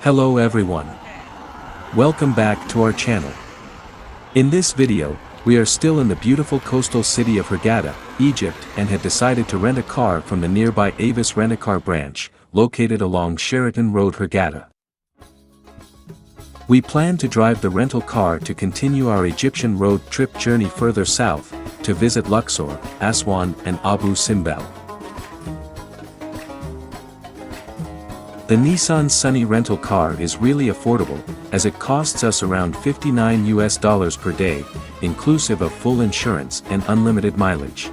Hello everyone. Welcome back to our channel. In this video, we are still in the beautiful coastal city of Hurghada, Egypt, and had decided to rent a car from the nearby AVIS rent-a-car branch, located along Sheraton Road, Hurghada. We plan to drive the rental car to continue our Egyptian road trip journey further south, to visit Luxor, Aswan, and Abu Simbel. The Nissan Sunny rental car is really affordable, as it costs us around $59 per day, inclusive of full insurance and unlimited mileage.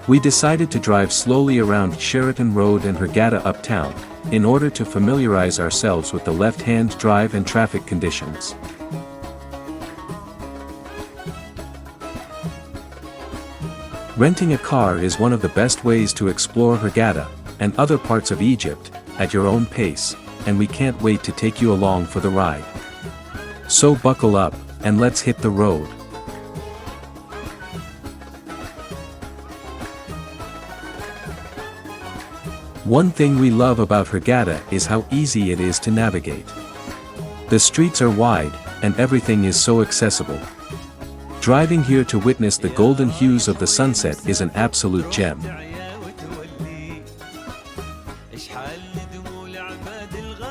We decided to drive slowly around Sheraton Road and Hurghada uptown, in order to familiarize ourselves with the left-hand drive and traffic conditions. Renting a car is one of the best ways to explore Hurghada, and other parts of Egypt, at your own pace, and we can't wait to take you along for the ride. So buckle up, and let's hit the road. One thing we love about Hurghada is how easy it is to navigate. The streets are wide, and everything is so accessible. Driving here to witness the golden hues of the sunset is an absolute gem.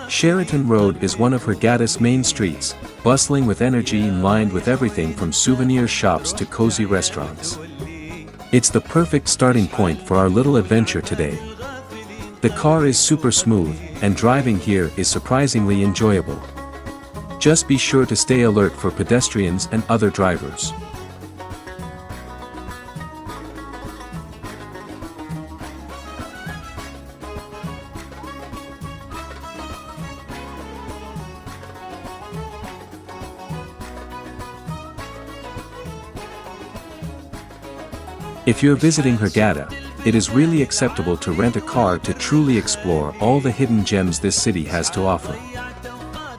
Sheraton Road is one of Hurghada's main streets, bustling with energy and lined with everything from souvenir shops to cozy restaurants. It's the perfect starting point for our little adventure today. The car is super smooth, and driving here is surprisingly enjoyable. Just be sure to stay alert for pedestrians and other drivers. If you're visiting Hurghada, it is really acceptable to rent a car to truly explore all the hidden gems this city has to offer.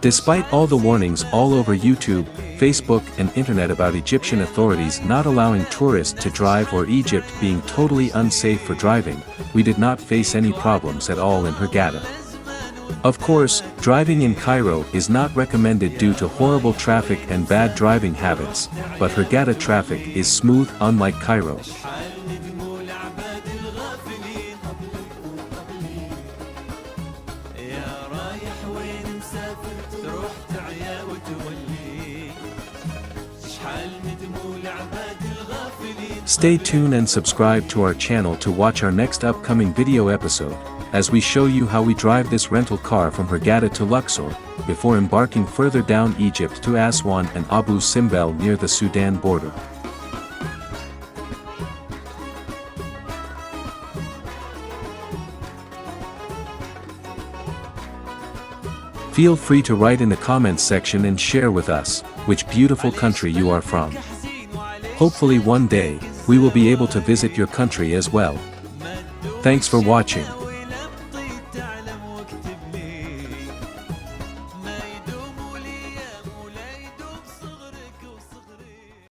Despite all the warnings all over YouTube, Facebook, and internet about Egyptian authorities not allowing tourists to drive or Egypt being totally unsafe for driving, we did not face any problems at all in Hurghada. Of course, driving in Cairo is not recommended due to horrible traffic and bad driving habits, but Hurghada traffic is smooth unlike Cairo. Stay tuned and subscribe to our channel to watch our next upcoming video episode, as we show you how we drive this rental car from Hurghada to Luxor, before embarking further down Egypt to Aswan and Abu Simbel near the Sudan border. Feel free to write in the comments section and share with us, which beautiful country you are from. Hopefully one day, we will be able to visit your country as well. Thanks for watching.